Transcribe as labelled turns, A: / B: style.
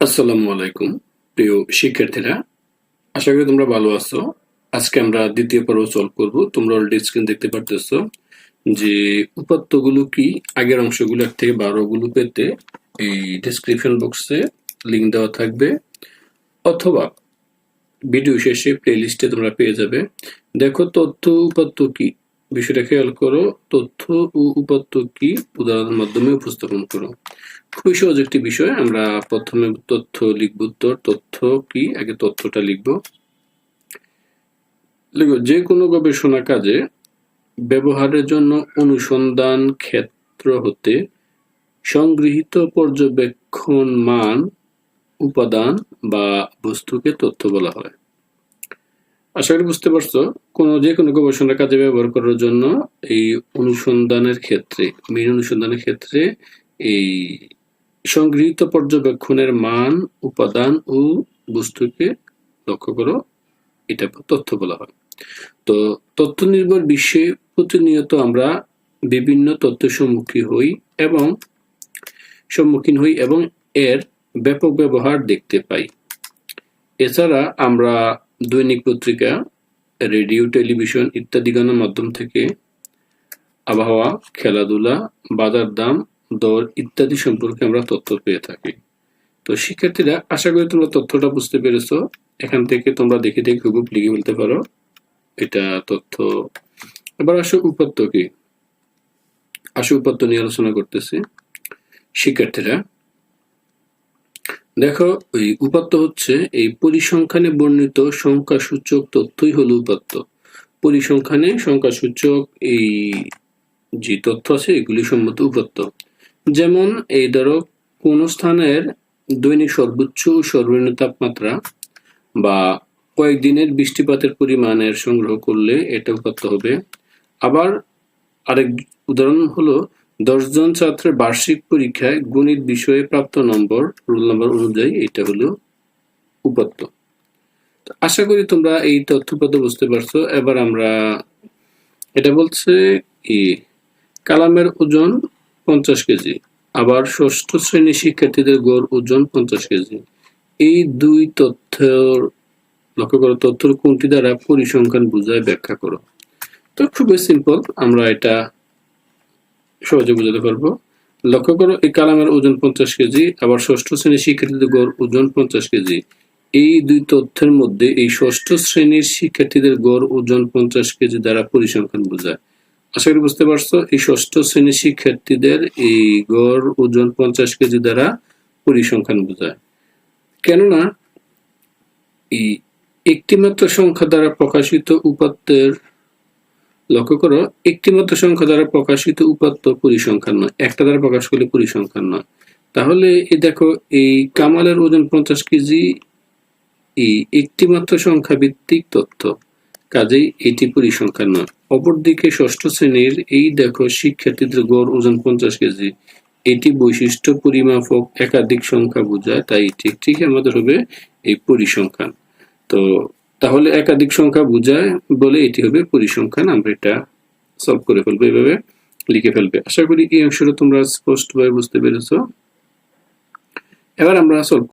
A: আসসালামু আলাইকুম প্রিয় শিক্ষার্থীরা, আশা করি তোমরা ভালো আছো। আজকে আমরা দ্বিতীয় পর্ব সলভ করব। তোমরা অলরেডি স্ক্রিন দেখতে পারতেছো যে উপাত্তগুলো কি। আগের অংশগুলো 1 থেকে 12 গুলো পেতে এই ডেসক্রিপশন বক্সে লিংক দেওয়া থাকবে, অথবা ভিডিও শেষে প্লেলিস্টে তোমরা পেয়ে যাবে। দেখো, তথ্য উপাত্ত কি, বিষয়টা খেয়াল করো। তথ্য ও উপাত্ত কি উদাহরণের মাধ্যমে উপস্থাপন করো। খুবই সহজ একটি বিষয়। আমরা প্রথমে তথ্য লিখব। তথ্য কি, আগে তথ্যটা লিখব। যে কোনো গবেষণা কাজে ব্যবহারের জন্য অনুসন্ধান ক্ষেত্র হতে সংগৃহীত পর্যবেক্ষণ মান, উপাদান বা বস্তুকে তথ্য বলা হয়। আশা করি বুঝতে পারছো। যে কোনো গবেষণা কাজে ব্যবহার করার জন্য এই অনুসন্ধানের ক্ষেত্রে, এই সংগৃহীত পর্যবেক্ষণের মান, উপাদান ও বস্তুকে লক্ষ্য করো, এটা তথ্য বলা হয়। তো তথ্য নির্ভর বিশ্বে প্রতিনিয়ত আমরা বিভিন্ন তথ্যের সম্মুখীন হই এবং এর ব্যাপক ব্যবহার দেখতে পাই। এছাড়া আমরা দৈনিক পত্রিকা, রেডিও, টেলিভিশন ইত্যাদি গণমাধ্যম থেকে আবহাওয়া, খেলাধুলা, বাজার দাম, দর ইত্যাদি সম্পর্কে আমরা তথ্য পেয়ে থাকি। তো শিক্ষার্থীরা, আশা করি তোমরা তথ্যটা বুঝতে পেরেছো। এখান থেকে তোমরা দেখে হুবহু লিখে ফেলতে পারো, এটা তথ্য। এবার আসো উপাত্ত কি। উপাত্ত নিয়ে আলোচনা করতেছি। শিক্ষার্থীরা দেখো, ওই উপাত্ত হচ্ছে এই পরিসংখ্যানে বর্ণিত সংখ্যাসূচক তথ্যই হলো উপাত্ত। পরিসংখ্যানে সংখ্যাসূচক এই যে তথ্য আছে এগুলি সম্মত উপাত্ত। যেমন এই ধরো, কোন স্থানের দৈনিক সর্বোচ্চ ও সর্বনিম্ন তাপমাত্রা বা কয়েকদিনের বৃষ্টিপাতের পরিমাণের সংগ্রহ করলে এটা উপাত্ত হবে। আবার আরেক উদাহরণ হলো 10 জন ছাত্রের বার্ষিক পরীক্ষায় গণিত বিষয়ে প্রাপ্ত নম্বর, রোল নম্বর অনুযায়ী এটা হলো উপাত্ত। আশা করি তোমরা এই তথ্যপত্র বুঝতে পারছো। এবার আমরা এটা বলছে কি, কালামের ওজন 50 কেজি, আবার ষষ্ঠ শ্রেণীর শিক্ষার্থীদের গড় ওজন 50 কেজি। এই দুই তথ্য লক্ষ্য করো, তথ্যের কোনটি দ্বারা পরিসংখ্যান বোঝায় ব্যাখ্যা করো। তো খুবই সিম্পল, আমরা এটা সহজে বোঝাতে পারবো। লক্ষ্য করো, এই কালামের ওজন 50 কেজি, আবার ষষ্ঠ শ্রেণীর শিক্ষার্থীদের গড় ওজন 50 কেজি। এই দুই তথ্যের মধ্যে এই ষষ্ঠ শ্রেণীর শিক্ষার্থীদের গড় ওজন 50 কেজি দ্বারা পরিসংখ্যান বোঝায়। আশা করি বুঝতে পারছো, এই ষষ্ঠ শ্রেণীর শিক্ষার্থীদের এই গড় ওজন 50 কেজি দ্বারা পরিসংখ্যান বোঝায়। কেননা এই একটিমাত্র সংখ্যা দ্বারা প্রকাশিত উপাত্তের, লক্ষ্য করো, একটিমাত্র সংখ্যা দ্বারা প্রকাশিত উপাত্ত পরিসংখ্যান নয়, একটা দ্বারা প্রকাশ করলে পরিসংখ্যান নয়। তাহলে এই দেখো, এই কামালের ওজন 50 কেজি এই একটিমাত্র সংখ্যা ভিত্তিক তথ্য, কাজেই এটি পরিসংখ্যান নয়। অপরদিকে ষষ্ঠ শ্রেণীর এই দেখো শিক্ষার্থীদের গড় ওজন 50 কেজি, এটি বৈশিষ্ট্য পরিমাপক একাধিক সংখ্যা বোঝায়, তাই ঠিক আমাদের হবে এই পরিসংখ্যান। তো তাহলে একাধিক সংখ্যা বোঝায় বলে এটি হবে পরিসংখ্যান। আমরা এটা সলভ করে ফেলবো, এভাবে লিখে ফেলবে। আশা করি এই অংশটা তোমরা স্পষ্টভাবে বুঝতে পেরেছো। এবার আমরা সলভ